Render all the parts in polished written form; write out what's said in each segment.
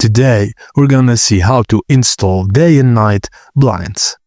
Today, we're gonna see how to install day and night blinds.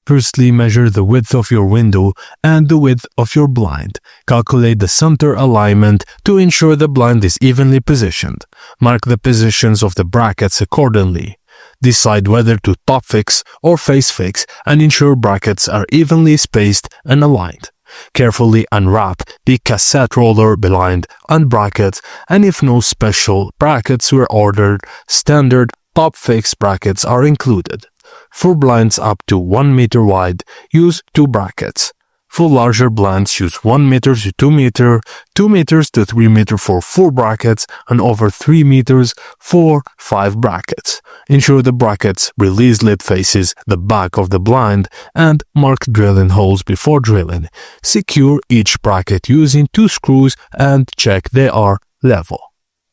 Firstly, measure the width of your window and the width of your blind. Calculate the center alignment to ensure the blind is evenly positioned. Mark the positions of the brackets accordingly. Decide whether to top fix or face fix and ensure brackets are evenly spaced and aligned. Carefully unwrap the cassette roller blind and brackets, and if no special brackets were ordered, standard top fix brackets are included. For blinds up to 1 meter wide, use 2 brackets. For larger blinds, use 1 meter to 2 meter, 2 meters to 3 meter for 4 brackets, and over 3 meters for 5 brackets. Ensure the brackets release lid faces the back of the blind and mark drilling holes before drilling. Secure each bracket using 2 screws and check they are level.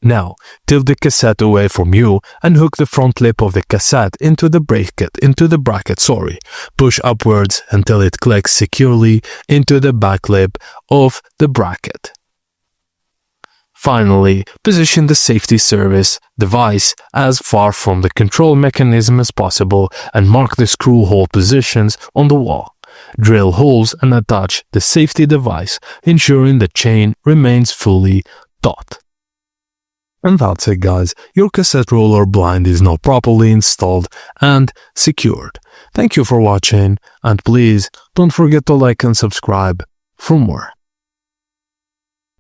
Now, tilt the cassette away from you and hook the front lip of the cassette into the bracket. Push upwards until it clicks securely into the back lip of the bracket. Finally, position the safety service device as far from the control mechanism as possible and mark the screw hole positions on the wall. Drill holes and attach the safety device, ensuring the chain remains fully taut. And that's it, guys. Your cassette roller blind is now properly installed and secured. Thank you for watching, and please don't forget to like and subscribe for more.